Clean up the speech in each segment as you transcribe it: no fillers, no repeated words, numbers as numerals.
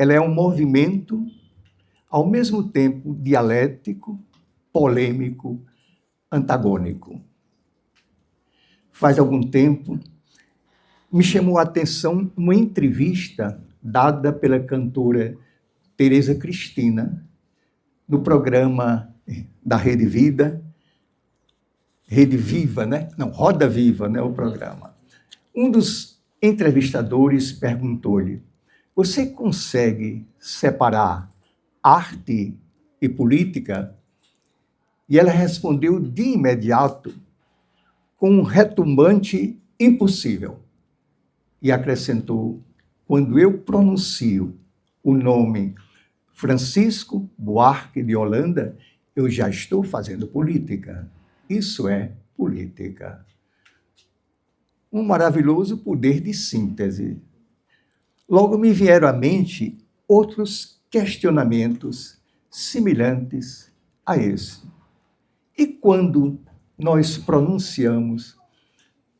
ela é um movimento, ao mesmo tempo, dialético, polêmico, antagônico. Faz algum tempo, me chamou a atenção uma entrevista dada pela cantora Tereza Cristina, no programa da Rede Vida, Rede Viva, né? Não, Roda Viva, né, o programa. Um dos entrevistadores perguntou-lhe: você consegue separar arte e política? E ela respondeu de imediato com um retumbante impossível. E acrescentou: quando eu pronuncio o nome Francisco Buarque de Holanda, eu já estou fazendo política. Isso é política. Um maravilhoso poder de síntese. Logo me vieram à mente outros questionamentos semelhantes a esse. E quando nós pronunciamos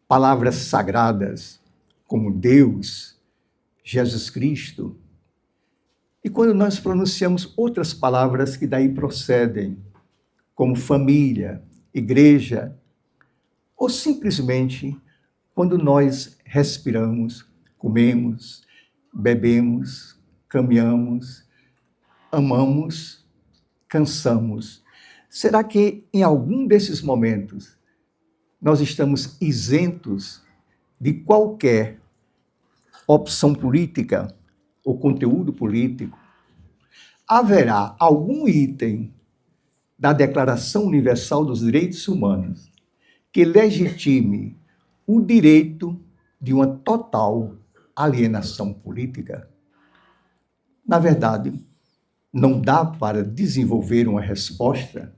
palavras sagradas como Deus, Jesus Cristo, e quando nós pronunciamos outras palavras que daí procedem, como família, igreja, ou simplesmente quando nós respiramos, comemos, bebemos, caminhamos, amamos, cansamos. Será que em algum desses momentos nós estamos isentos de qualquer opção política ou conteúdo político? Haverá algum item da Declaração Universal dos Direitos Humanos que legitime o direito de uma total alienação política? Na verdade, não dá para desenvolver uma resposta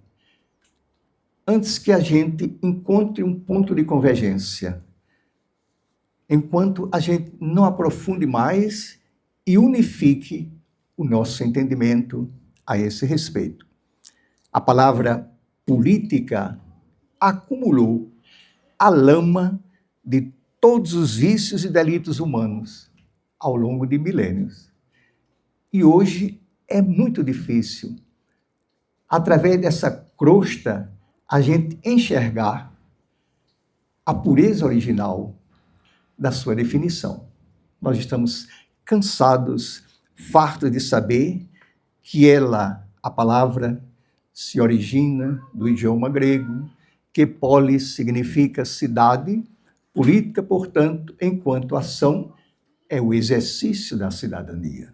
antes que a gente encontre um ponto de convergência, enquanto a gente não aprofunde mais e unifique o nosso entendimento a esse respeito. A palavra política acumulou a lama de todos os vícios e delitos humanos ao longo de milênios. E hoje é muito difícil, através dessa crosta, a gente enxergar a pureza original da sua definição. Nós estamos cansados, fartos de saber que ela, a palavra, se origina do idioma grego, que polis significa cidade, política, portanto, enquanto ação, é o exercício da cidadania.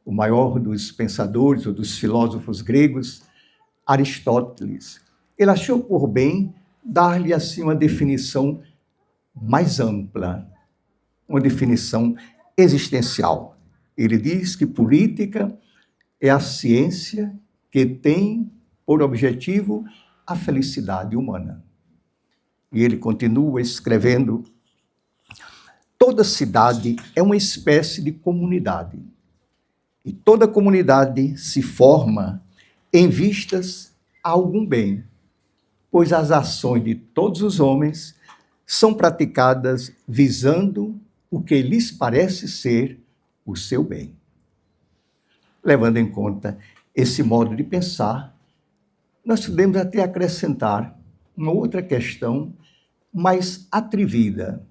O maior dos pensadores ou dos filósofos gregos, Aristóteles, ele achou por bem dar-lhe assim uma definição mais ampla, uma definição existencial. Ele diz que política é a ciência que tem por objetivo a felicidade humana. E ele continua escrevendo: toda cidade é uma espécie de comunidade. E toda comunidade se forma em vistas a algum bem, pois as ações de todos os homens são praticadas visando o que lhes parece ser o seu bem. Levando em conta esse modo de pensar, nós podemos até acrescentar uma outra questão mais atrevida.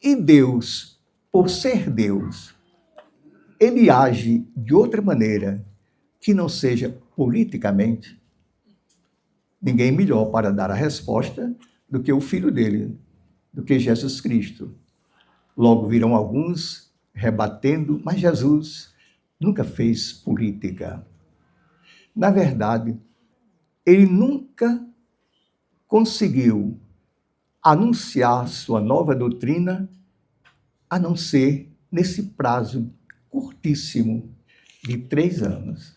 E Deus, por ser Deus, ele age de outra maneira que não seja politicamente? Ninguém melhor para dar a resposta do que o Filho dele, do que Jesus Cristo. Logo virão alguns rebatendo, mas Jesus nunca fez política. Na verdade, ele nunca conseguiu anunciar sua nova doutrina, a não ser nesse prazo curtíssimo de 3 anos.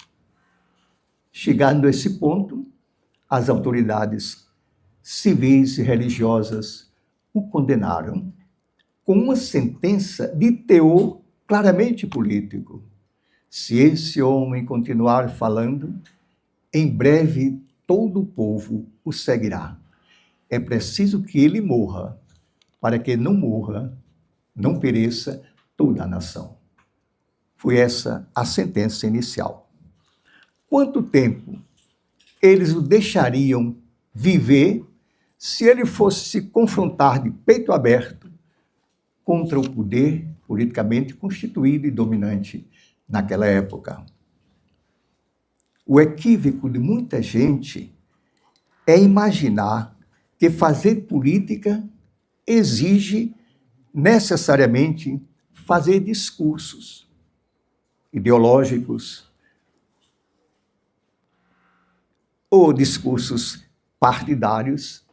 Chegando a esse ponto, as autoridades civis e religiosas o condenaram com uma sentença de teor claramente político. Se esse homem continuar falando, em breve todo o povo o seguirá. É preciso que ele morra, para que não morra, não pereça toda a nação. Foi essa a sentença inicial. Quanto tempo eles o deixariam viver se ele fosse se confrontar de peito aberto contra o poder politicamente constituído e dominante naquela época? O equívoco de muita gente é imaginar que fazer política exige necessariamente fazer discursos ideológicos ou discursos partidários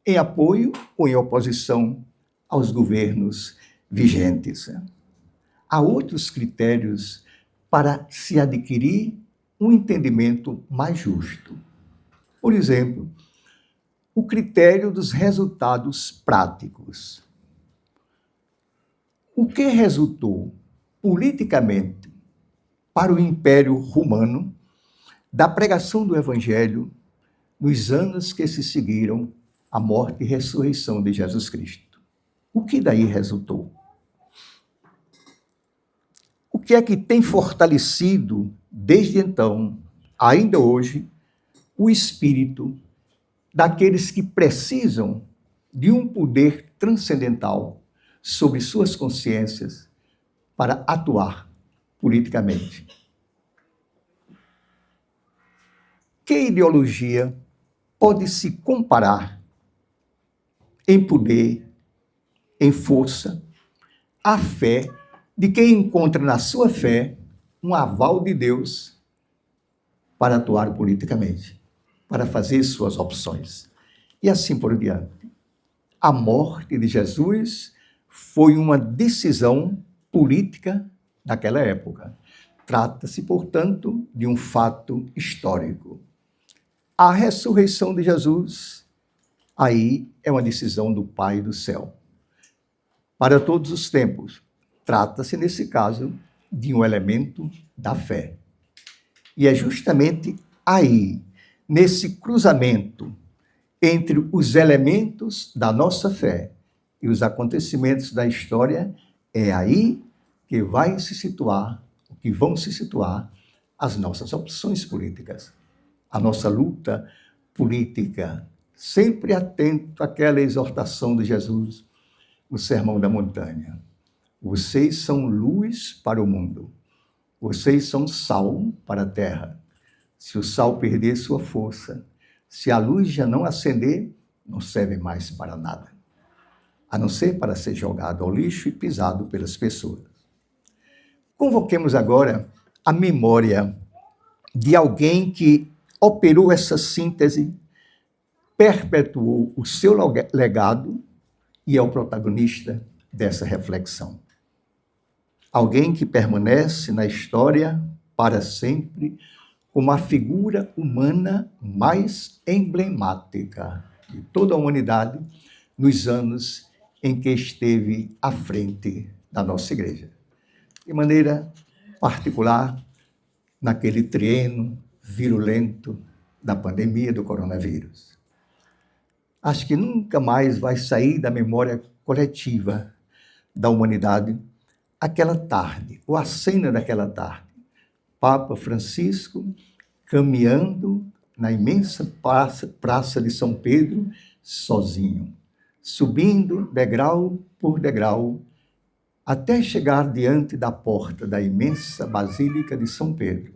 em apoio ou em oposição aos governos vigentes. Há outros critérios para se adquirir um entendimento mais justo. Por exemplo, o critério dos resultados práticos. O que resultou politicamente para o Império Romano da pregação do Evangelho nos anos que se seguiram à morte e ressurreição de Jesus Cristo? O que daí resultou? O que é que tem fortalecido desde então, ainda hoje, o espírito daqueles que precisam de um poder transcendental sobre suas consciências para atuar politicamente? Que ideologia pode se comparar em poder, em força, à fé de quem encontra na sua fé um aval de Deus para atuar politicamente, para fazer suas opções? E assim por diante. A morte de Jesus foi uma decisão política naquela época. Trata-se, portanto, de um fato histórico. A ressurreição de Jesus, aí é uma decisão do Pai do céu. Para todos os tempos, trata-se, nesse caso, de um elemento da fé. E é justamente aí, nesse cruzamento entre os elementos da nossa fé e os acontecimentos da história, é aí que vai se situar, que vão se situar as nossas opções políticas, a nossa luta política, sempre atento àquela exortação de Jesus no Sermão da Montanha. Vocês são luz para o mundo, vocês são sal para a terra. Se o sal perder sua força, se a luz já não acender, não serve mais para nada, a não ser para ser jogado ao lixo e pisado pelas pessoas. Convoquemos agora a memória de alguém que operou essa síntese, perpetuou o seu legado e é o protagonista dessa reflexão. Alguém que permanece na história para sempre como a figura humana mais emblemática de toda a humanidade nos anos em que esteve à frente da nossa igreja. De maneira particular, naquele triênio virulento da pandemia do coronavírus. Acho que nunca mais vai sair da memória coletiva da humanidade aquela tarde, ou a cena daquela tarde. Papa Francisco caminhando na imensa praça de São Pedro, sozinho, subindo degrau por degrau, até chegar diante da porta da imensa Basílica de São Pedro.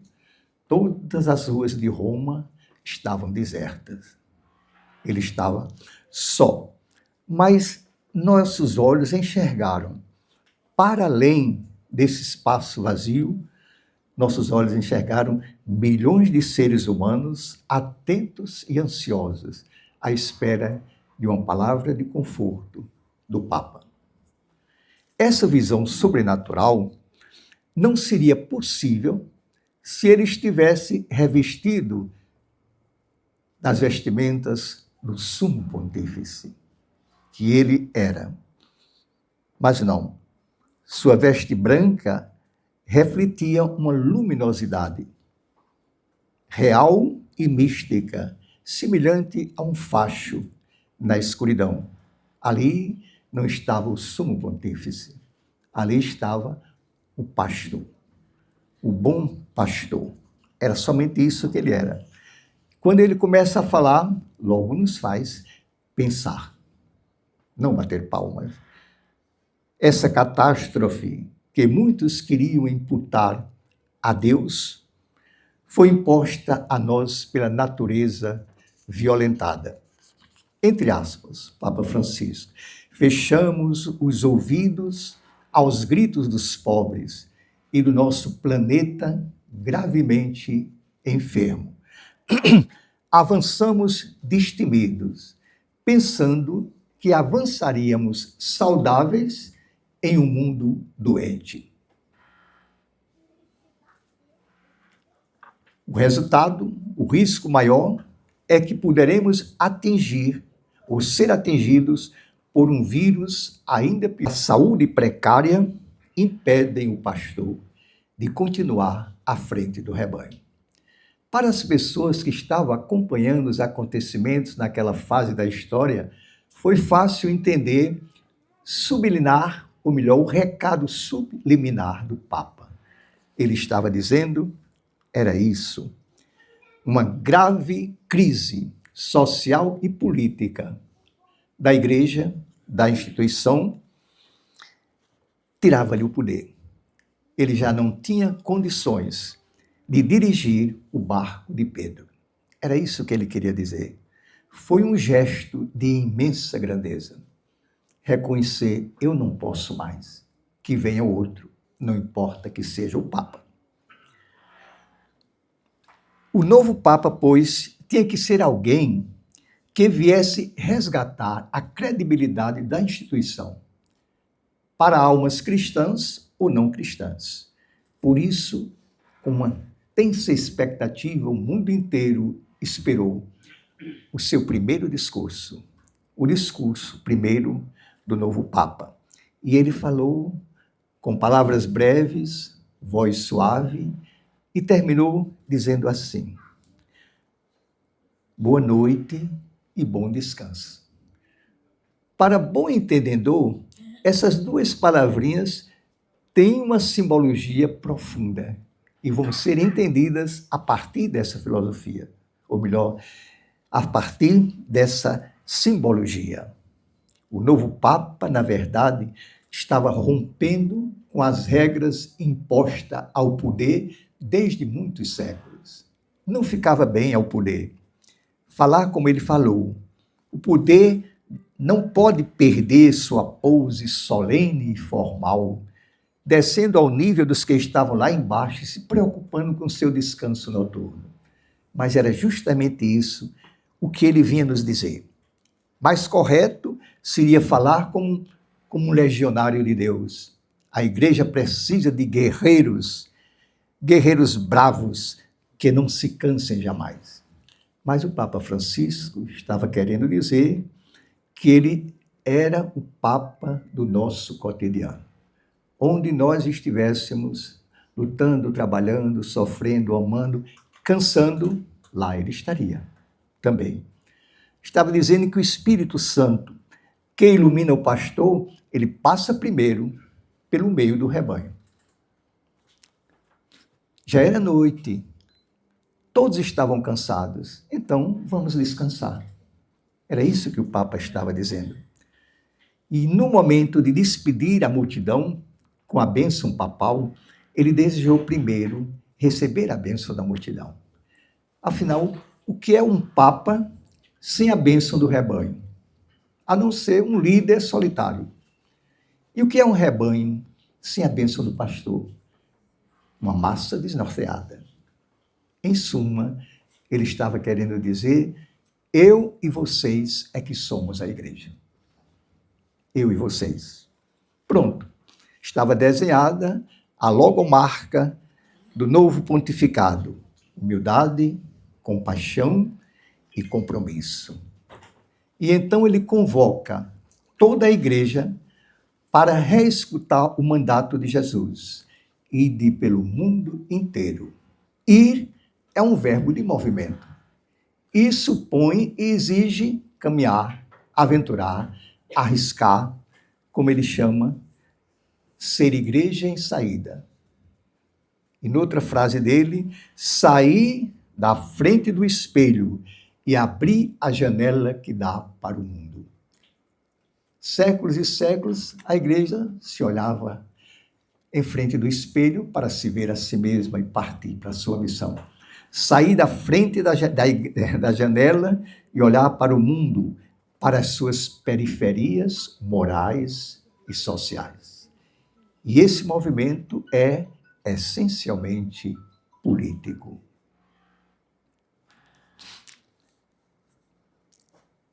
Todas as ruas de Roma estavam desertas. Ele estava só. Mas nossos olhos enxergaram, para além desse espaço vazio, nossos olhos enxergaram milhões de seres humanos atentos e ansiosos à espera de uma palavra de conforto do Papa. Essa visão sobrenatural não seria possível se ele estivesse revestido das vestimentas do sumo pontífice, que ele era. Mas não. Sua veste branca refletia uma luminosidade real e mística, semelhante a um facho na escuridão. Ali não estava o sumo pontífice, ali estava o pastor. bom pastor. Era somente isso que ele era. Quando ele começa a falar, logo nos faz pensar, não bater palmas. Essa catástrofe que muitos queriam imputar a Deus foi imposta a nós pela natureza violentada. Entre aspas, Papa Francisco, fechamos os ouvidos aos gritos dos pobres e do nosso planeta gravemente enfermo. Avançamos destemidos, pensando que avançaríamos saudáveis em um mundo doente. O resultado, o risco maior, é que poderemos atingir ou ser atingidos por um vírus ainda pior. A saúde precária impedem o pastor de continuar à frente do rebanho. Para as pessoas que estavam acompanhando os acontecimentos naquela fase da história, foi fácil entender, subliminar, ou melhor, o recado subliminar do Papa. Ele estava dizendo, era isso, uma grave crise social e política da igreja, da instituição, tirava-lhe o poder. Ele já não tinha condições de dirigir o barco de Pedro. Era isso que ele queria dizer. Foi um gesto de imensa grandeza. Reconhecer, eu não posso mais, que venha outro, não importa que seja o Papa. O novo Papa, pois, tinha que ser alguém que viesse resgatar a credibilidade da instituição para almas cristãs ou não cristãs. Por isso, com uma tensa expectativa, o mundo inteiro esperou o seu primeiro discurso, o discurso primeiro do novo Papa. E ele falou com palavras breves, voz suave, e terminou dizendo assim: boa noite e bom descanso. Para bom entendedor, essas duas palavrinhas têm uma simbologia profunda e vão ser entendidas a partir dessa filosofia, ou melhor, a partir dessa simbologia. O novo Papa, na verdade, estava rompendo com as regras impostas ao poder desde muitos séculos. Não ficava bem ao poder falar como ele falou. O poder não pode perder sua pose solene e formal, descendo ao nível dos que estavam lá embaixo e se preocupando com seu descanso noturno. Mas era justamente isso o que ele vinha nos dizer. Mais correto seria falar como um legionário de Deus. A igreja precisa de guerreiros bravos que não se cansem jamais. Mas o Papa Francisco estava querendo dizer que ele era o Papa do nosso cotidiano. Onde nós estivéssemos lutando, trabalhando, sofrendo, amando, cansando, lá ele estaria também. Estava dizendo que o Espírito Santo, que ilumina o pastor, ele passa primeiro pelo meio do rebanho. Já era noite, todos estavam cansados, então vamos descansar. Era isso que o Papa estava dizendo. E no momento de despedir a multidão, com a bênção papal, ele desejou primeiro receber a bênção da multidão. Afinal, o que é um Papa sem a bênção do rebanho? A não ser um líder solitário. E o que é um rebanho sem a bênção do pastor? Uma massa desnorteada. Em suma, ele estava querendo dizer, eu e vocês é que somos a igreja. Eu e vocês. Pronto. Estava desenhada a logomarca do novo pontificado. Humildade, compaixão e compromisso. E então ele convoca toda a igreja para reescutar o mandato de Jesus. Ide pelo mundo inteiro. Ir é um verbo de movimento. E supõe e exige caminhar, aventurar, arriscar, como ele chama, ser igreja em saída. E noutra frase dele, saí da frente do espelho e abri a janela que dá para o mundo. Séculos e séculos, a igreja se olhava em frente do espelho para se ver a si mesma e partir para a sua missão. Sair da frente da janela e olhar para o mundo, para as suas periferias morais e sociais. E esse movimento é essencialmente político.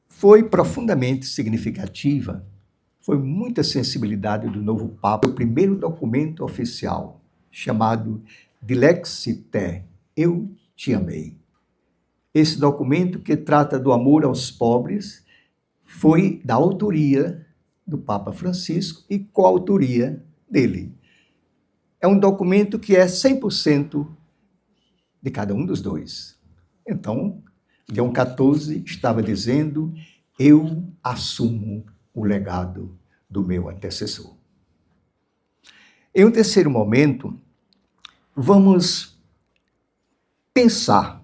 Foi profundamente significativa, foi muita sensibilidade do novo Papa, o primeiro documento oficial, chamado Dilexit Te, Eu Te Amei. Esse documento, que trata do amor aos pobres, foi da autoria do Papa Francisco e coautoria dele. É um documento que é 100% de cada um dos dois. Então, Leão XIV estava dizendo: eu assumo o legado do meu antecessor. Em um terceiro momento, vamos pensar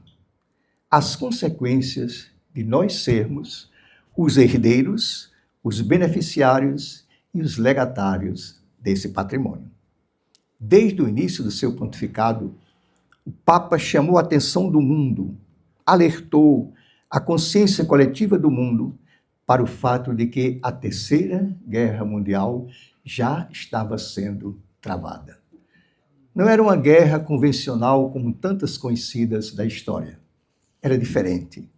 as consequências de nós sermos os herdeiros, os beneficiários e os legatários desse patrimônio. Desde o início do seu pontificado, o Papa chamou a atenção do mundo, alertou a consciência coletiva do mundo para o fato de que a Terceira Guerra Mundial já estava sendo travada. Não era uma guerra convencional como tantas conhecidas da história. Era diferente.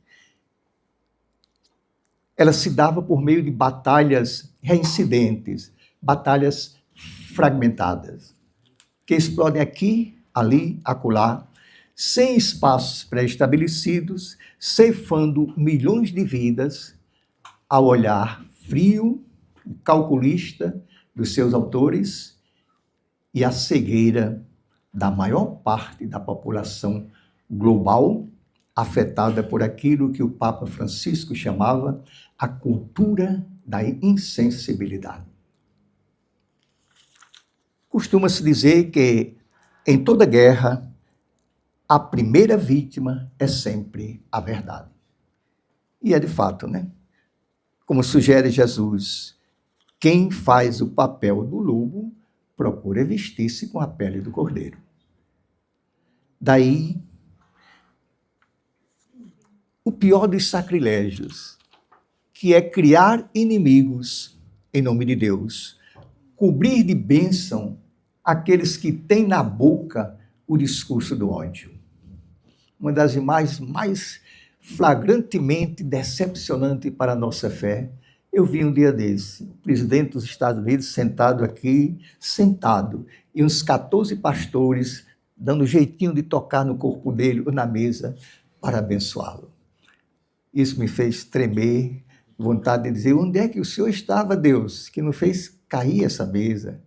Ela se dava por meio de batalhas reincidentes, batalhas fragmentadas, que explodem aqui, ali, acolá, sem espaços pré-estabelecidos, ceifando milhões de vidas ao olhar frio e calculista dos seus autores e a cegueira da maior parte da população global, afetada por aquilo que o Papa Francisco chamava a cultura da insensibilidade. Costuma-se dizer que em toda guerra, a primeira vítima é sempre a verdade. E é de fato, né? Como sugere Jesus, quem faz o papel do lobo procura vestir-se com a pele do cordeiro. Daí, o pior dos sacrilégios, que é criar inimigos em nome de Deus, cobrir de bênção aqueles que têm na boca o discurso do ódio. Uma das imagens mais flagrantemente decepcionante para a nossa fé, eu vi um dia desse, o presidente dos Estados Unidos sentado, e uns 14 pastores dando jeitinho de tocar no corpo dele ou na mesa para abençoá-lo. Isso me fez tremer, vontade de dizer: onde é que o Senhor estava, Deus, que não fez cair essa mesa,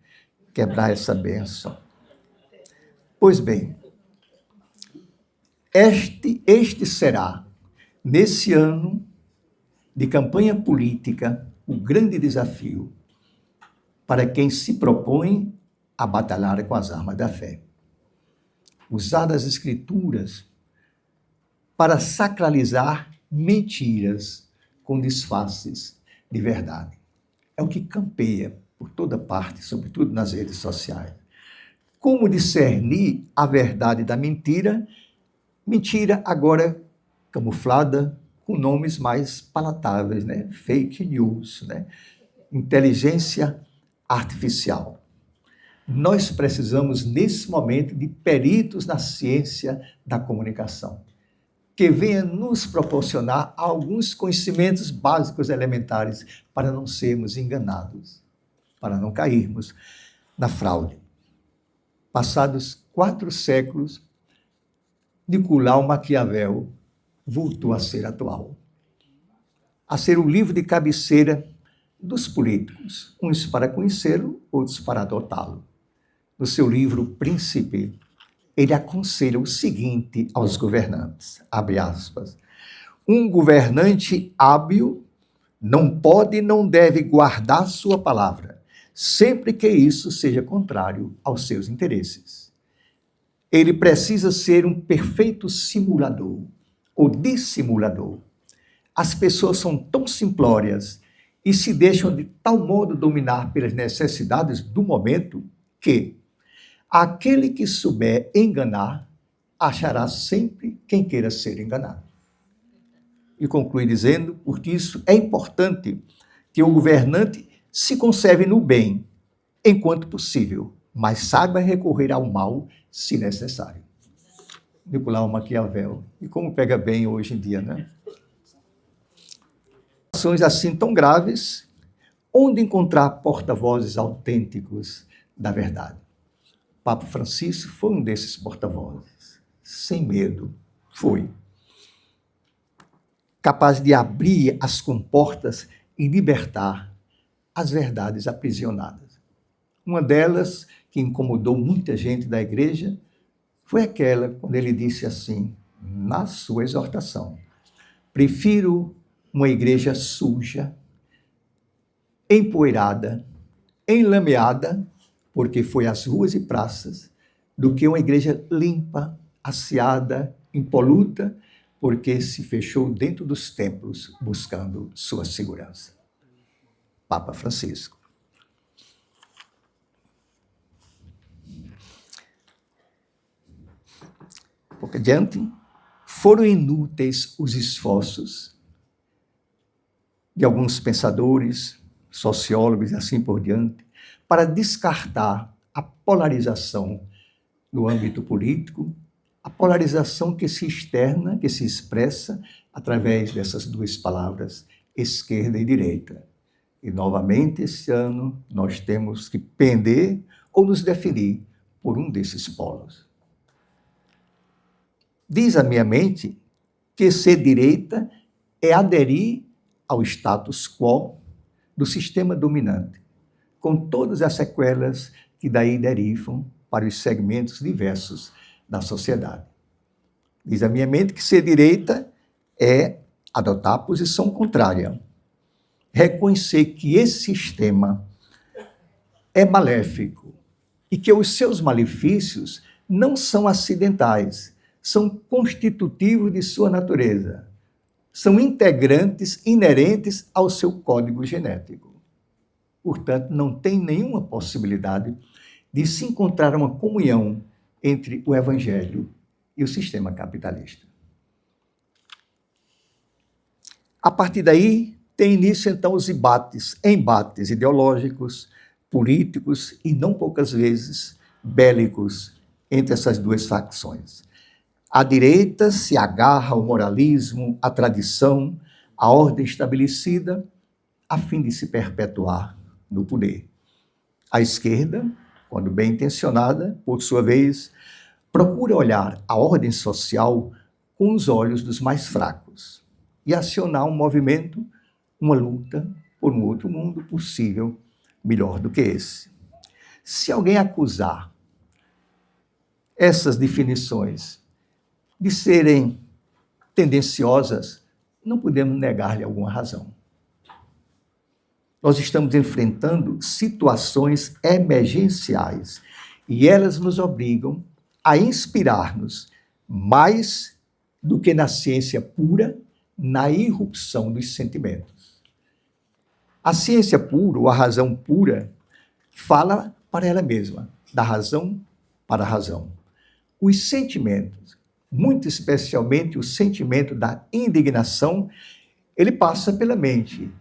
quebrar essa bênção? Pois bem, este será, nesse ano de campanha política, o grande desafio para quem se propõe a batalhar com as armas da fé. Usar as Escrituras para sacralizar mentiras com disfarces de verdade. É o que campeia por toda parte, sobretudo nas redes sociais. Como discernir a verdade da mentira? Mentira agora camuflada com nomes mais palatáveis, né? Fake news, né? Inteligência artificial. Nós precisamos, nesse momento, de peritos na ciência da comunicação, que venha nos proporcionar alguns conhecimentos básicos elementares para não sermos enganados, para não cairmos na fraude. Passados 4 séculos, Nicolau Maquiavel voltou a ser atual, a ser o livro de cabeceira dos políticos, uns para conhecê-lo, outros para adotá-lo. No seu livro Príncipe, ele aconselha o seguinte aos governantes, abre aspas: um governante hábil não pode e não deve guardar sua palavra, sempre que isso seja contrário aos seus interesses. ele precisa ser um perfeito simulador ou dissimulador. As pessoas são tão simplórias e se deixam de tal modo dominar pelas necessidades do momento que aquele que souber enganar achará sempre quem queira ser enganado. E conclui dizendo, por isso é importante que o governante se conserve no bem enquanto possível, mas saiba recorrer ao mal se necessário. Nicolau Maquiavel. E como pega bem hoje em dia, né? Ações assim tão graves, onde encontrar porta-vozes autênticos da verdade? Papa Francisco foi um desses porta-vozes, sem medo, foi. Capaz de abrir as comportas e libertar as verdades aprisionadas. Uma delas, que incomodou muita gente da igreja, foi aquela quando ele disse assim, na sua exortação: prefiro uma igreja suja, empoeirada, enlameada, porque foi às ruas e praças, do que uma igreja limpa, asseada, impoluta, porque se fechou dentro dos templos buscando sua segurança. Papa Francisco. Porque adiante, foram inúteis os esforços de alguns pensadores, sociólogos e assim por diante, para descartar a polarização no âmbito político, a polarização que se externa, que se expressa através dessas duas palavras, esquerda e direita. E, novamente, esse ano, nós temos que pender ou nos definir por um desses polos. Diz a minha mente que ser direita é aderir ao status quo do sistema dominante, com todas as sequelas que daí derivam para os segmentos diversos da sociedade. Diz a minha mente que ser direita é adotar a posição contrária, reconhecer que esse sistema é maléfico e que os seus malefícios não são acidentais, são constitutivos de sua natureza, são integrantes inerentes ao seu código genético. Portanto, não tem nenhuma possibilidade de se encontrar uma comunhão entre o evangelho e o sistema capitalista. A partir daí, tem início, então, os embates ideológicos, políticos e, não poucas vezes, bélicos entre essas duas facções. A direita se agarra ao moralismo, à tradição, à ordem estabelecida, a fim de se perpetuar no poder. A esquerda, quando bem intencionada, por sua vez, procura olhar a ordem social com os olhos dos mais fracos e acionar um movimento, uma luta por um outro mundo possível, melhor do que esse. Se alguém acusar essas definições de serem tendenciosas, não podemos negar-lhe alguma razão. Nós estamos enfrentando situações emergenciais e elas nos obrigam a inspirar-nos mais do que na ciência pura, na irrupção dos sentimentos. A ciência pura, ou a razão pura, fala para ela mesma, da razão para a razão. Os sentimentos, muito especialmente o sentimento da indignação, ele passa pela mente,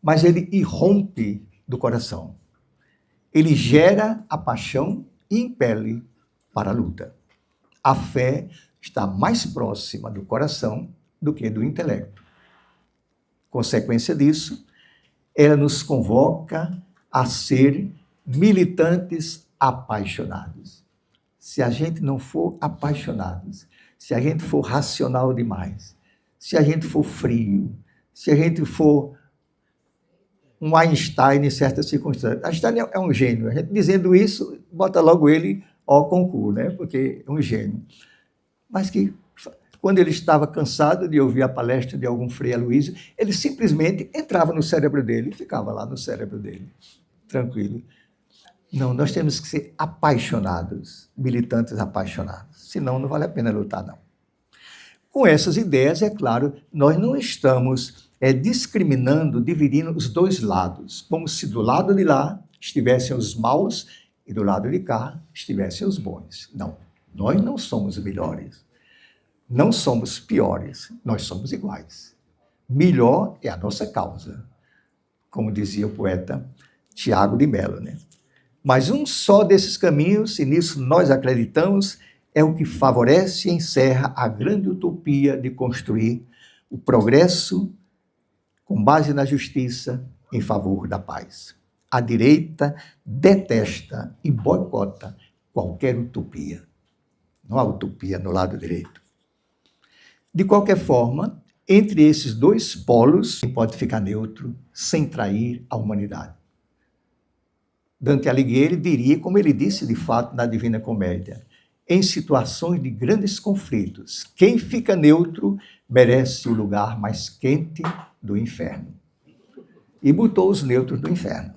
mas ele irrompe do coração. Ele gera a paixão e impele para a luta. A fé está mais próxima do coração do que do intelecto. Consequência disso, ela nos convoca a ser militantes apaixonados. Se a gente não for apaixonados, se a gente for racional demais, se a gente for frio, se a gente for um Einstein em certas circunstâncias. Einstein é um gênio. A gente dizendo isso, bota logo ele ao concurso, né? Porque é um gênio. Mas que, quando ele estava cansado de ouvir a palestra de algum Frei Aloysio, ele simplesmente entrava no cérebro dele e ficava lá no cérebro dele, tranquilo. Não, nós temos que ser apaixonados, militantes apaixonados. Senão, não vale a pena lutar, não. Com essas ideias, é claro, nós não estamos discriminando, dividindo os dois lados, como se do lado de lá estivessem os maus e do lado de cá estivessem os bons. Não, nós não somos melhores, não somos piores, nós somos iguais. Melhor é a nossa causa, como dizia o poeta Tiago de Mello, né? Mas um só desses caminhos, e nisso nós acreditamos, é o que favorece e encerra a grande utopia de construir o progresso com base na justiça em favor da paz. A direita detesta e boicota qualquer utopia. Não há utopia no lado direito. De qualquer forma, entre esses dois polos, pode ficar neutro sem trair a humanidade. Dante Alighieri diria, como ele disse de fato na Divina Comédia, em situações de grandes conflitos, quem fica neutro merece o lugar mais quente do inferno. E botou os neutros do inferno.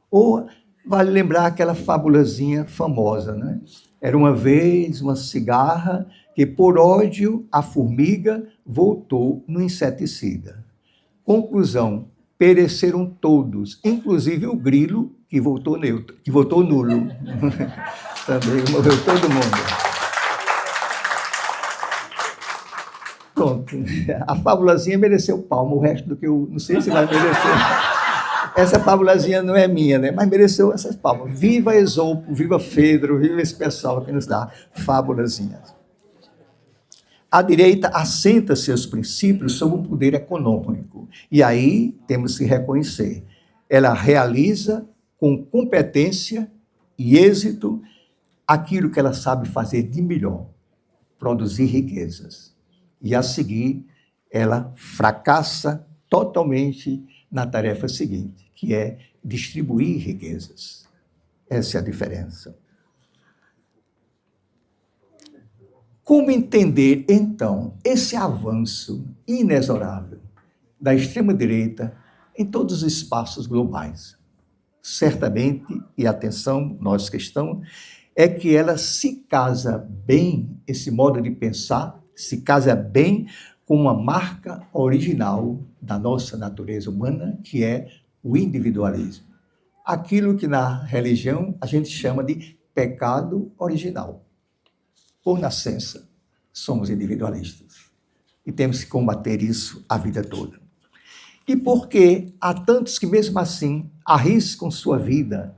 Ou vale lembrar aquela fabulazinha famosa, né? Era uma vez uma cigarra que, por ódio à formiga, voltou no inseticida. Conclusão, pereceram todos, inclusive o grilo, que votou neutro, que votou nulo. Também morreu todo mundo. Pronto. A fábulazinha mereceu palma, o resto do que eu não sei se vai merecer. Essa fábulazinha não é minha, né? Mas mereceu essas palmas. Viva Esopo, viva Fedro, viva esse pessoal que nos dá fábulazinhas. A direita assenta seus princípios sobre o poder econômico. E aí temos que reconhecer. Ela realiza com competência e êxito aquilo que ela sabe fazer de melhor, produzir riquezas. E a seguir, ela fracassa totalmente na tarefa seguinte, que é distribuir riquezas. Essa é a diferença. Como entender, então, esse avanço inexorável da extrema-direita em todos os espaços globais? Certamente, e atenção, nós cristãos, é que ela se casa bem, esse modo de pensar, se casa bem com uma marca original da nossa natureza humana, que é o individualismo. Aquilo que na religião a gente chama de pecado original. Por nascença, somos individualistas. E temos que combater isso a vida toda. E porque há tantos que, mesmo assim, arriscam sua vida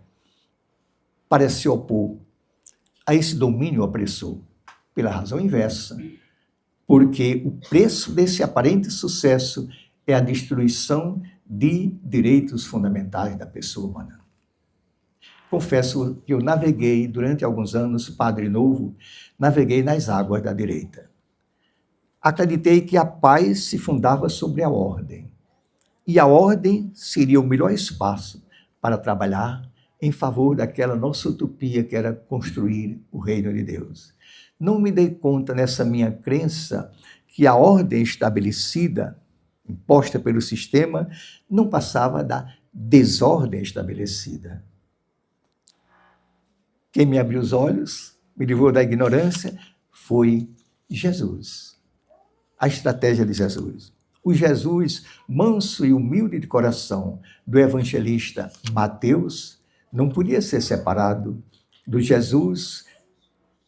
para se opor a esse domínio opressor? Pela razão inversa. Porque o preço desse aparente sucesso é a destruição de direitos fundamentais da pessoa humana. Confesso que eu naveguei durante alguns anos, padre novo, naveguei nas águas da direita. Acreditei que a paz se fundava sobre a ordem. E a ordem seria o melhor espaço para trabalhar em favor daquela nossa utopia que era construir o reino de Deus. Não me dei conta nessa minha crença que a ordem estabelecida, imposta pelo sistema, não passava da desordem estabelecida. Quem me abriu os olhos, me livrou da ignorância, foi Jesus. A estratégia de Jesus. O Jesus manso e humilde de coração do evangelista Mateus não podia ser separado do Jesus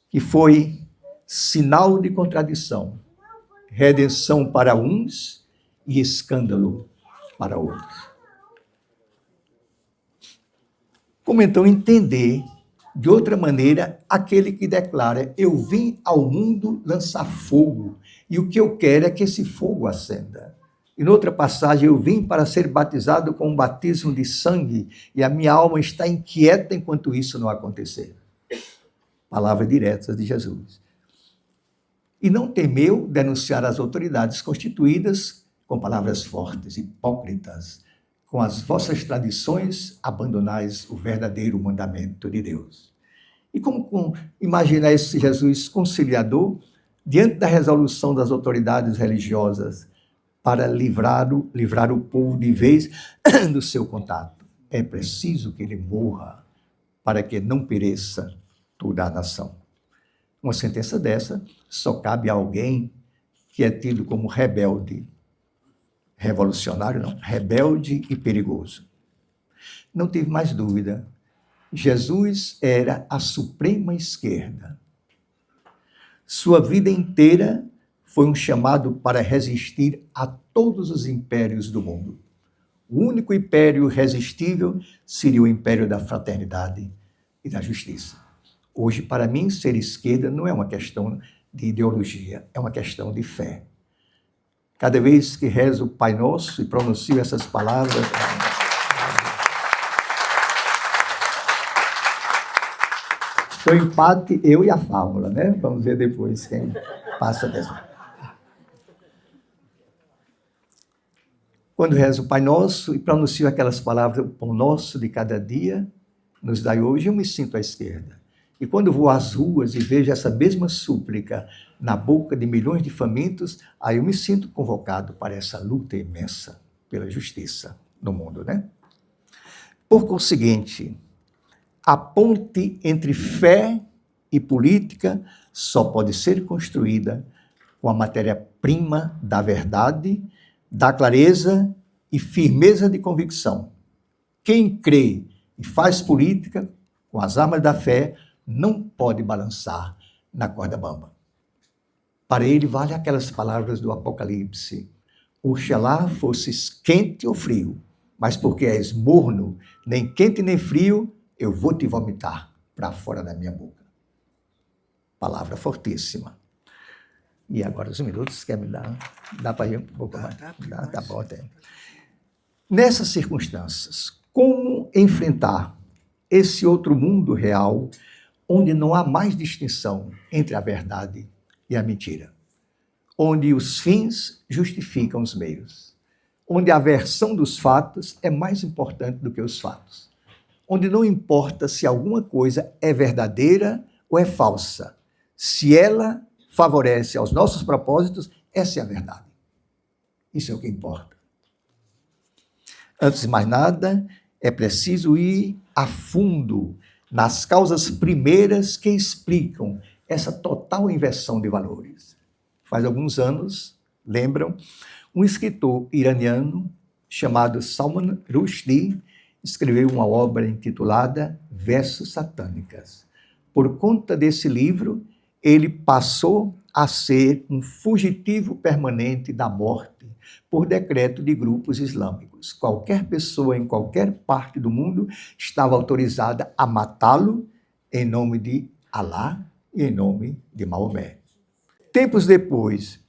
que foi sinal de contradição, redenção para uns e escândalo para outros. Como então entender de outra maneira aquele que declara: eu vim ao mundo lançar fogo, e o que eu quero é que esse fogo acenda. E noutra passagem, eu vim para ser batizado com um batismo de sangue, e a minha alma está inquieta enquanto isso não acontecer. Palavras diretas de Jesus. E não temeu denunciar as autoridades constituídas com palavras fortes, hipócritas. Com as vossas tradições, abandonais o verdadeiro mandamento de Deus. E como imaginar esse Jesus conciliador diante da resolução das autoridades religiosas para livrar o povo de vez do seu contato? É preciso que ele morra, para que não pereça toda a nação. Uma sentença dessa só cabe a alguém que é tido como rebelde, revolucionário não, rebelde e perigoso. Não tive mais dúvida, Jesus era a suprema esquerda. Sua vida inteira foi um chamado para resistir a todos os impérios do mundo. O único império irresistível seria o império da fraternidade e da justiça. Hoje, para mim, ser esquerda não é uma questão de ideologia, é uma questão de fé. Cada vez que rezo o Pai Nosso e pronuncio essas palavras, foi empate eu e a fórmula, né? Vamos ver depois quem passa dessa. Quando rezo o Pai Nosso e pronuncio aquelas palavras, o pão nosso de cada dia nos dai hoje, eu me sinto à esquerda. E quando vou às ruas e vejo essa mesma súplica na boca de milhões de famintos, aí eu me sinto convocado para essa luta imensa pela justiça no mundo, né? Por conseguinte, a ponte entre fé e política só pode ser construída com a matéria-prima da verdade, da clareza e firmeza de convicção. Quem crê e faz política com as armas da fé não pode balançar na corda bamba. Para ele vale aquelas palavras do Apocalipse: oxalá fosses quente ou frio, mas porque és morno, nem quente nem frio, eu vou te vomitar para fora da minha boca. Palavra fortíssima. E agora os minutos, quer me dar? Dá para ir um pouco mais? Tá bom, tem. Nessas circunstâncias, como enfrentar esse outro mundo real, onde não há mais distinção entre a verdade e a mentira? Onde os fins justificam os meios. Onde a versão dos fatos é mais importante do que os fatos. Onde não importa se alguma coisa é verdadeira ou é falsa. Se ela favorece aos nossos propósitos, essa é a verdade. Isso é o que importa. Antes de mais nada, é preciso ir a fundo nas causas primeiras que explicam essa total inversão de valores. Faz alguns anos, lembram, um escritor iraniano chamado Salman Rushdie escreveu uma obra intitulada Versos Satânicas. Por conta desse livro, ele passou a ser um fugitivo permanente da morte por decreto de grupos islâmicos. Qualquer pessoa em qualquer parte do mundo estava autorizada a matá-lo em nome de Alá e em nome de Maomé. Tempos depois,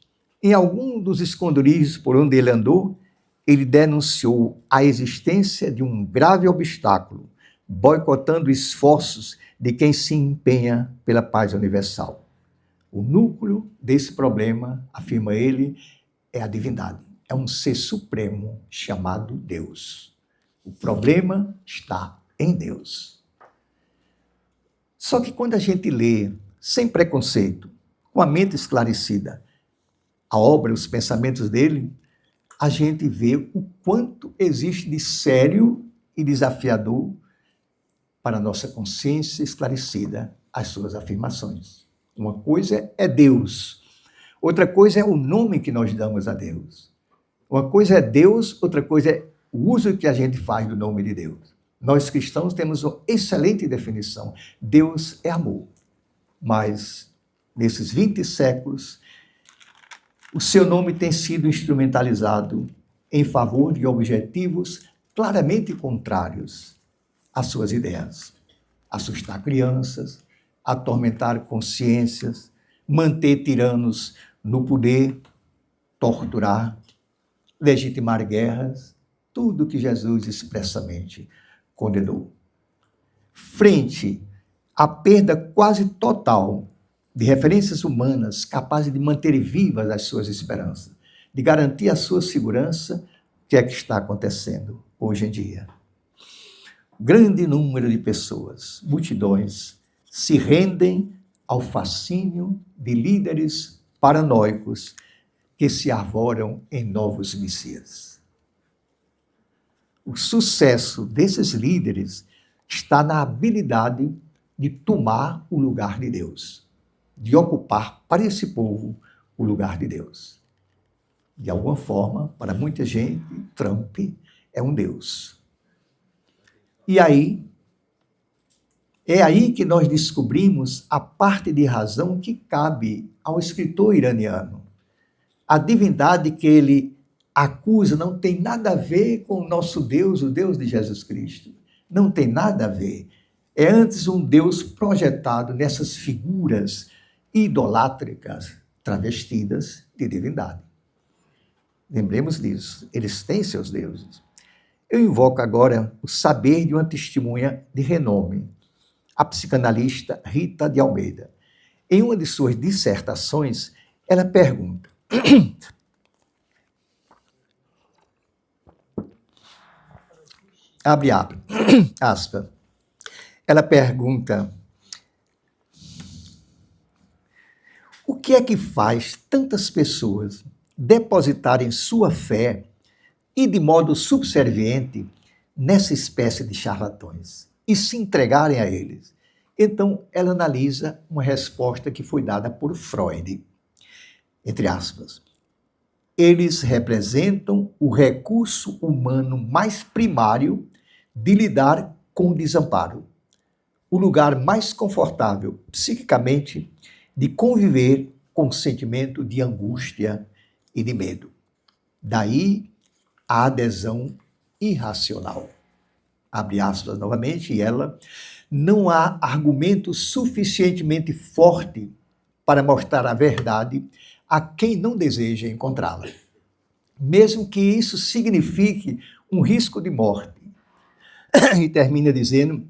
em algum dos esconderijos por onde ele andou, ele denunciou a existência de um grave obstáculo, boicotando esforços de quem se empenha pela paz universal. O núcleo desse problema, afirma ele, é a divindade. É um ser supremo chamado Deus. O problema está em Deus. Só que quando a gente lê, sem preconceito, com a mente esclarecida, a obra, os pensamentos dele, a gente vê o quanto existe de sério e desafiador para a nossa consciência esclarecida as suas afirmações. Uma coisa é Deus, outra coisa é o nome que nós damos a Deus. Uma coisa é Deus, outra coisa é o uso que a gente faz do nome de Deus. Nós cristãos temos uma excelente definição. Deus é amor. Mas, nesses 20 séculos, o seu nome tem sido instrumentalizado em favor de objetivos claramente contrários às suas ideias. Assustar crianças, atormentar consciências, manter tiranos no poder, torturar, legitimar guerras, tudo que Jesus expressamente condenou. Frente à perda quase total de referências humanas capazes de manter vivas as suas esperanças, de garantir a sua segurança, o que é que está acontecendo hoje em dia? Grande número de pessoas, multidões, se rendem ao fascínio de líderes paranoicos que se arvoram em novos messias. O sucesso desses líderes está na habilidade de tomar o lugar de Deus, de ocupar para esse povo o lugar de Deus. De alguma forma, para muita gente, Trump é um Deus. E aí, é aí que nós descobrimos a parte de razão que cabe ao escritor iraniano. A divindade que ele acusa não tem nada a ver com o nosso Deus, o Deus de Jesus Cristo. Não tem nada a ver. É antes um Deus projetado nessas figuras idolátricas, travestidas de divindade. Lembremos disso, eles têm seus deuses. Eu invoco agora o saber de uma testemunha de renome, a psicanalista Rita de Almeida. Em uma de suas dissertações, ela pergunta: abre aspas. Ela pergunta: o que é que faz tantas pessoas depositarem sua fé e de modo subserviente nessa espécie de charlatões e se entregarem a eles? Então, ela analisa uma resposta que foi dada por Freud, entre aspas. Eles representam o recurso humano mais primário de lidar com o desamparo, o lugar mais confortável, psiquicamente, de conviver com o sentimento de angústia e de medo. Daí a adesão irracional. Abre aspas novamente, e ela: não há argumento suficientemente forte para mostrar a verdade a quem não deseja encontrá-la, mesmo que isso signifique um risco de morte. E termina dizendo: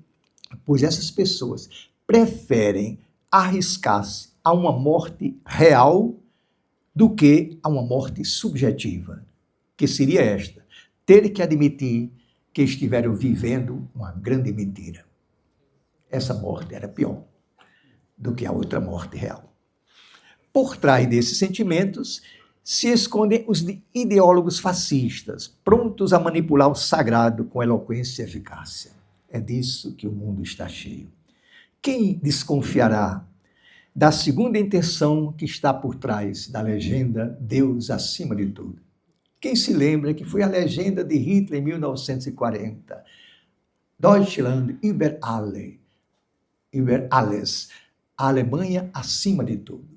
pois essas pessoas preferem arriscar-se a uma morte real do que a uma morte subjetiva, que seria esta: ter que admitir que estiveram vivendo uma grande mentira. Essa morte era pior do que a outra morte real. Por trás desses sentimentos se escondem os ideólogos fascistas, prontos a manipular o sagrado com eloquência e eficácia. É disso que o mundo está cheio. Quem desconfiará da segunda intenção que está por trás da legenda Deus acima de tudo? Quem se lembra que foi a legenda de Hitler em 1940? Deutschland über alles, a Alemanha acima de tudo.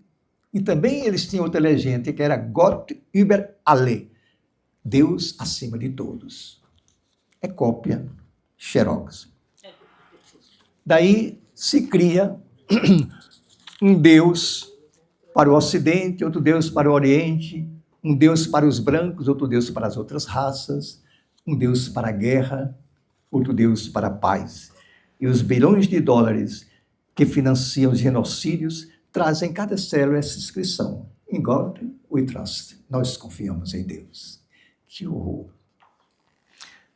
E também eles tinham outra legenda que era Gott über alle, Deus acima de todos. É cópia, xerox. Daí se cria um Deus para o Ocidente, outro Deus para o Oriente, um Deus para os brancos, outro Deus para as outras raças, um Deus para a guerra, outro Deus para a paz. E os bilhões de dólares que financiam os genocídios trazem em cada célula essa inscrição: In God we trust. Nós confiamos em Deus. Que horror!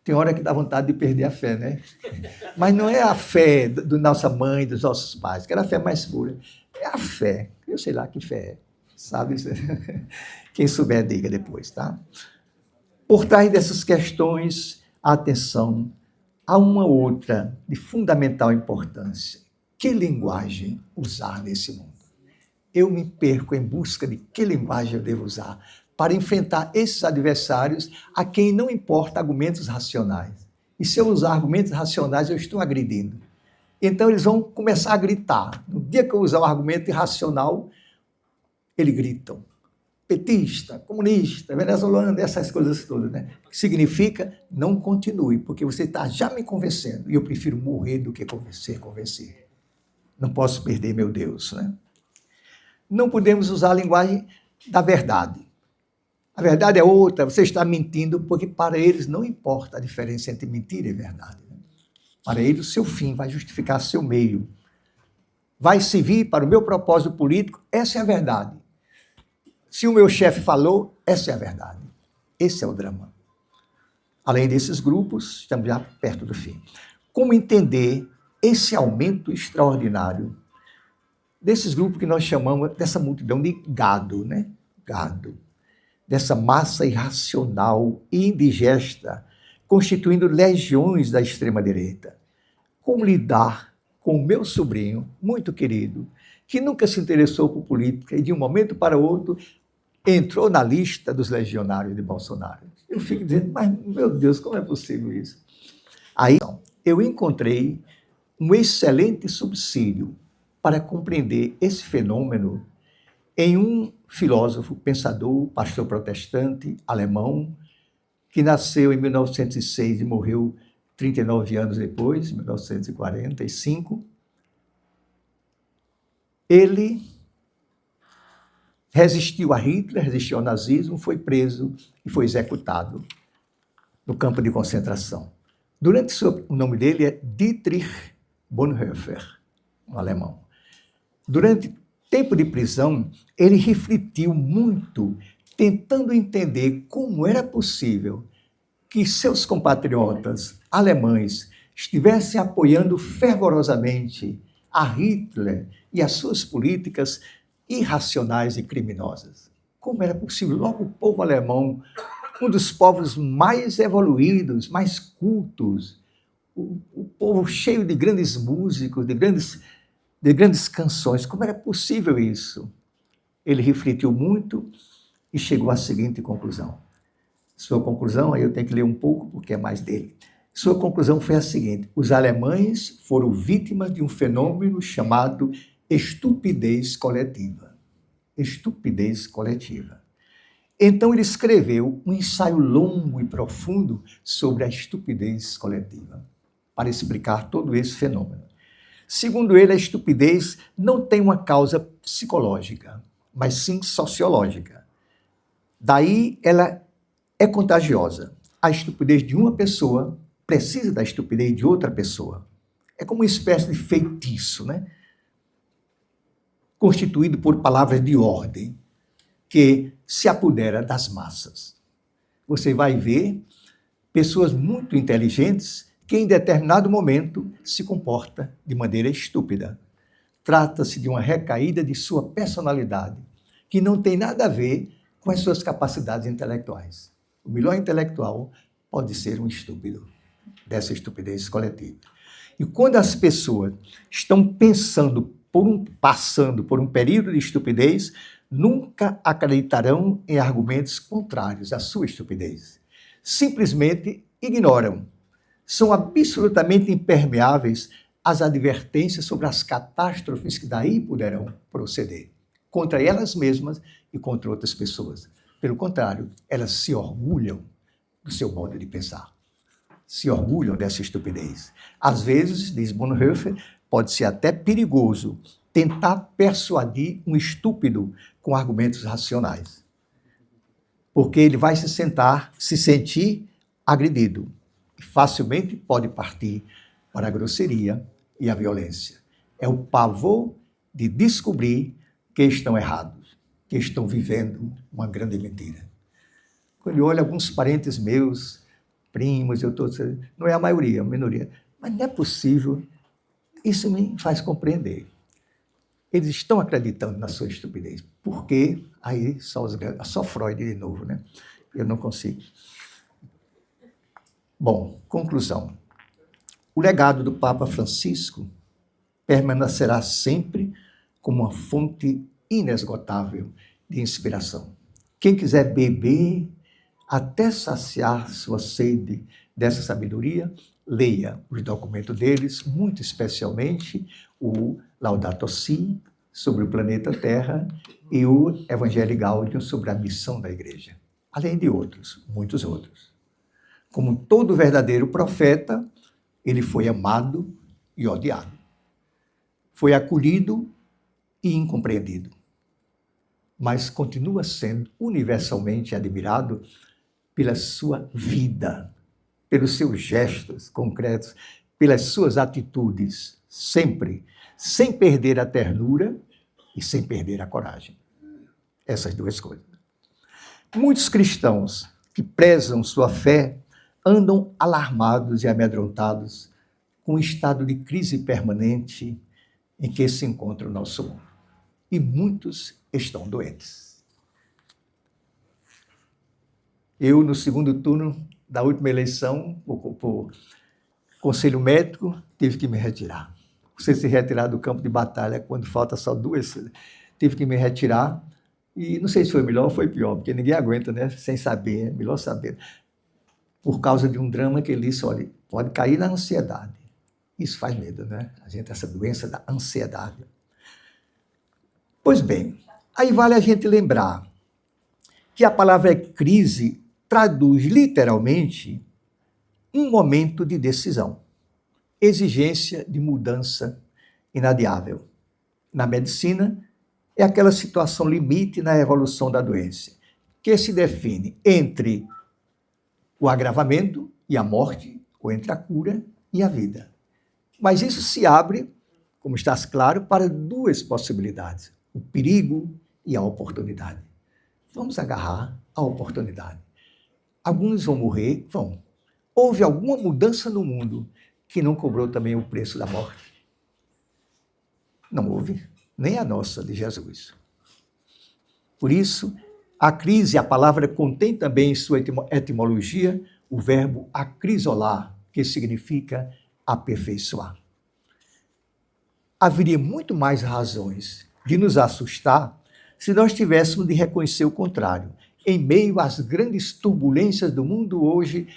Tem hora que dá vontade de perder a fé, né? Mas não é a fé da nossa mãe, dos nossos pais, que era a fé mais pura. É a fé. Eu sei lá que fé é. Sabe? Quem souber, diga depois, tá? Por trás dessas questões, atenção, há uma outra de fundamental importância. Que linguagem usar nesse mundo? Eu me perco em busca de que linguagem eu devo usar para enfrentar esses adversários a quem não importa argumentos racionais. E se eu usar argumentos racionais, eu estou agredindo. Então eles vão começar a gritar. No dia que eu usar um argumento irracional, eles gritam: petista, comunista, venezuelano, essas coisas todas, né? Que significa: não continue, porque você está já me convencendo, e eu prefiro morrer do que convencer. Não posso perder meu Deus, né? Não podemos usar a linguagem da verdade. A verdade é outra, você está mentindo, porque para eles não importa a diferença entre mentira e verdade. Né? Para eles, o seu fim vai justificar seu meio. Vai servir para o meu propósito político, essa é a verdade. Se o meu chefe falou, essa é a verdade. Esse é o drama. Além desses grupos, estamos já perto do fim. Como entender esse aumento extraordinário desses grupos que nós chamamos dessa multidão de gado, né? Gado. Dessa massa irracional e indigesta, constituindo legiões da extrema-direita. como lidar com o meu sobrinho, muito querido, que nunca se interessou por política e de um momento para outro entrou na lista dos legionários de Bolsonaro. Eu fico dizendo, mas meu Deus, como é possível isso? Aí eu encontrei um excelente subsídio para compreender esse fenômeno em um filósofo, pensador, pastor protestante, alemão, que nasceu em 1906 e morreu 39 anos depois, 1945. Ele resistiu a Hitler, resistiu ao nazismo, foi preso e foi executado no campo de concentração. O nome dele é Dietrich Bonhoeffer, um alemão. Durante tempo de prisão, ele refletiu muito, tentando entender como era possível que seus compatriotas alemães estivessem apoiando fervorosamente a Hitler e as suas políticas irracionais e criminosas. Como era possível? Logo o povo alemão, um dos povos mais evoluídos, mais cultos, o povo cheio de grandes músicos, de grandes canções. Como era possível isso? Ele refletiu muito e chegou à seguinte conclusão. Sua conclusão, aí eu tenho que ler um pouco porque é mais dele. Sua conclusão foi a seguinte: os alemães foram vítimas de um fenômeno chamado estupidez coletiva. Estupidez coletiva. Então ele escreveu um ensaio longo e profundo sobre a estupidez coletiva, para explicar todo esse fenômeno. Segundo ele, a estupidez não tem uma causa psicológica, mas sim sociológica. Daí ela é contagiosa. A estupidez de uma pessoa precisa da estupidez de outra pessoa. É como uma espécie de feitiço, né? Constituído por palavras de ordem, que se apodera das massas. Você vai ver pessoas muito inteligentes que em determinado momento se comporta de maneira estúpida. Trata-se de uma recaída de sua personalidade, que não tem nada a ver com as suas capacidades intelectuais. O melhor intelectual pode ser um estúpido, dessa estupidez coletiva. E quando as pessoas estão passando por um período de estupidez, nunca acreditarão em argumentos contrários à sua estupidez. Simplesmente ignoram. São absolutamente impermeáveis às advertências sobre as catástrofes que daí poderão proceder, contra elas mesmas e contra outras pessoas. Pelo contrário, elas se orgulham do seu modo de pensar. Se orgulham dessa estupidez. Às vezes, diz Bonhoeffer, pode ser até perigoso tentar persuadir um estúpido com argumentos racionais. Porque ele vai se sentir agredido. E facilmente pode partir para a grosseria e a violência. É o pavor de descobrir que estão errados, que estão vivendo uma grande mentira. Quando eu olho alguns parentes meus, primos, não é a maioria, é a minoria, mas não é possível, isso me faz compreender. Eles estão acreditando na sua estupidez. Por quê? Aí só Freud de novo, né? Eu não consigo. Bom, conclusão. O legado do Papa Francisco permanecerá sempre como uma fonte inesgotável de inspiração. Quem quiser beber até saciar sua sede dessa sabedoria, leia os documentos deles, muito especialmente o Laudato Si, sobre o planeta Terra, e o Evangelii Gaudium, sobre a missão da Igreja. Além de outros, muitos outros. Como todo verdadeiro profeta, ele foi amado e odiado. Foi acolhido e incompreendido. Mas continua sendo universalmente admirado pela sua vida, pelos seus gestos concretos, pelas suas atitudes, sempre, sem perder a ternura e sem perder a coragem. Essas duas coisas. Muitos cristãos que prezam sua fé andam alarmados e amedrontados com o estado de crise permanente em que se encontra o nosso mundo. E muitos estão doentes. Eu, no segundo turno da última eleição, por Conselho médico, tive que me retirar. Você se retirar do campo de batalha quando falta só 2, tive que me retirar. E não sei se foi melhor ou foi pior, porque ninguém aguenta, né? Sem saber, é melhor saber. Por causa de um drama que ele disse, olha, pode cair na ansiedade. Isso faz medo, né? A gente, essa doença da ansiedade. Pois bem, aí vale a gente lembrar que a palavra crise traduz literalmente um momento de decisão, exigência de mudança inadiável. Na medicina, é aquela situação limite na evolução da doença, que se define entre o agravamento e a morte, ou entre a cura e a vida. Mas isso se abre, como está claro, para 2 possibilidades, o perigo e a oportunidade. Vamos agarrar a oportunidade. Alguns vão morrer, vão. Houve alguma mudança no mundo que não cobrou também o preço da morte? Não houve, nem a nossa de Jesus. Por isso, a crise, a palavra contém também em sua etimologia o verbo acrisolar, que significa aperfeiçoar. Haveria muito mais razões de nos assustar se nós tivéssemos de reconhecer o contrário. Em meio às grandes turbulências do mundo hoje,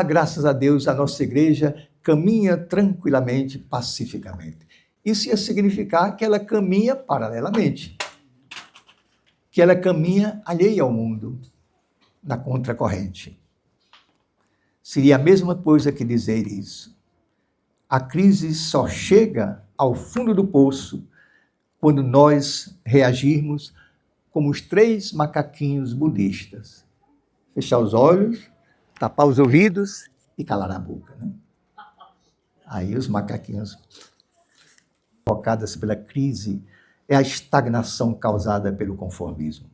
graças a Deus, a nossa igreja caminha tranquilamente, pacificamente. Isso ia significar que ela caminha paralelamente, que ela caminha alheia ao mundo, na contracorrente. Seria a mesma coisa que dizer isso. A crise só chega ao fundo do poço quando nós reagirmos como os 3 macaquinhos budistas. Fechar os olhos, tapar os ouvidos e calar a boca, né? Aí os macaquinhos provocadas pela crise é a estagnação causada pelo conformismo.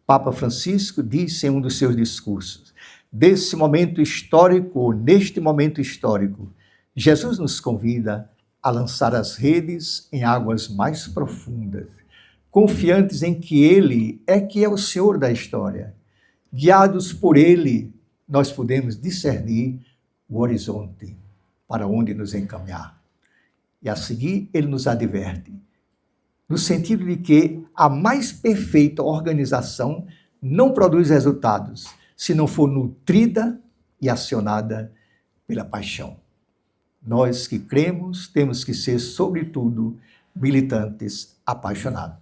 Papa Francisco disse em um dos seus discursos, neste momento histórico, Jesus nos convida a lançar as redes em águas mais profundas, confiantes em que Ele que é o Senhor da história. Guiados por Ele, nós podemos discernir o horizonte para onde nos encaminhar. E a seguir, Ele nos adverte, no sentido de que a mais perfeita organização não produz resultados se não for nutrida e acionada pela paixão. Nós que cremos temos que ser, sobretudo, militantes apaixonados.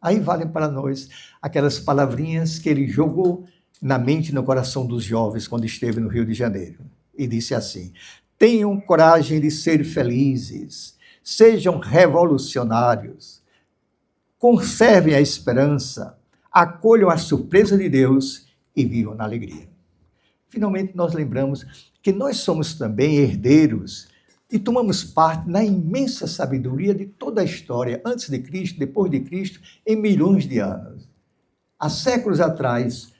Aí valem para nós aquelas palavrinhas que ele jogou na mente e no coração dos jovens quando esteve no Rio de Janeiro. E disse assim, tenham coragem de ser felizes, sejam revolucionários, conservem a esperança, acolham a surpresa de Deus e vivam na alegria. Finalmente, nós lembramos que nós somos também herdeiros e tomamos parte na imensa sabedoria de toda a história, antes de Cristo, depois de Cristo, em milhões de anos. Há séculos atrás,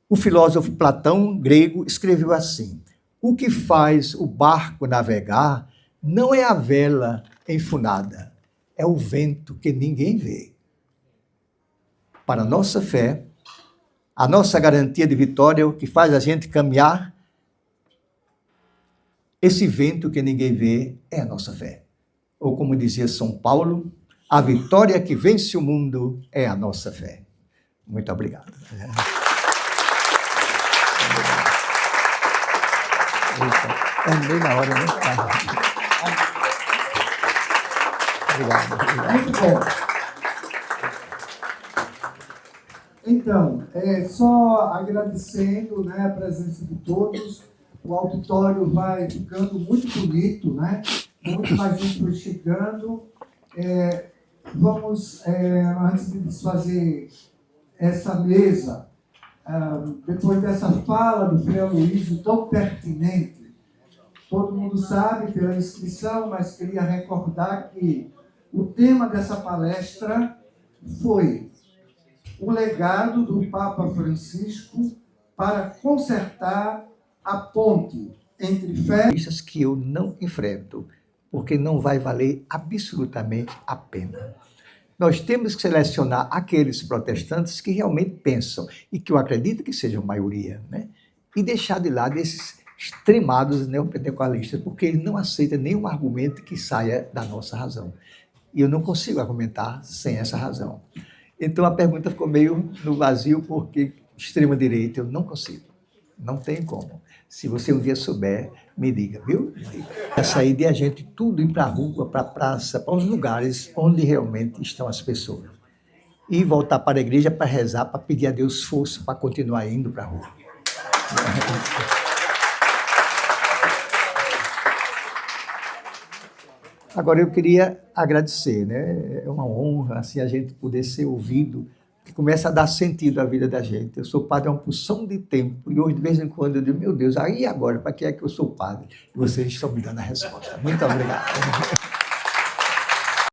o filósofo Platão, grego, escreveu assim, o que faz o barco navegar não é a vela enfunada, é o vento que ninguém vê. Para a nossa fé, a nossa garantia de vitória, o que faz a gente caminhar, esse vento que ninguém vê é a nossa fé. Ou como dizia São Paulo, a vitória que vence o mundo é a nossa fé. Muito obrigado. É bem na hora, né? Obrigado. Muito bom. Então, só agradecendo, né, a presença de todos. O auditório vai ficando muito bonito, né? Muito mais gente chegando. Vamos, antes de desfazer essa mesa, depois dessa fala do Frei Aloysio tão pertinente, todo mundo sabe pela inscrição, mas queria recordar que o tema dessa palestra foi o legado do Papa Francisco para consertar a ponte entre fé... Que eu não enfrento, porque não vai valer absolutamente a pena. Nós temos que selecionar aqueles protestantes que realmente pensam, e que eu acredito que sejam maioria, né? E deixar de lado esses extremados neopentecostalistas, porque ele não aceita nenhum argumento que saia da nossa razão. E eu não consigo argumentar sem essa razão. Então a pergunta ficou meio no vazio, porque extrema-direita eu não consigo. Não tem como. Se você um dia souber, me diga, viu? É sair de a gente tudo ir para a rua, para a praça, para os lugares onde realmente estão as pessoas. E voltar para a igreja para rezar, para pedir a Deus força para continuar indo para a rua. Agora eu queria agradecer, né? É uma honra assim, a gente poder ser ouvido, que começa a dar sentido à vida da gente. Eu sou padre há uma porção de tempo, e hoje, de vez em quando, eu digo, meu Deus, aí agora, para que é que eu sou padre? E vocês estão me dando a resposta. Muito obrigado.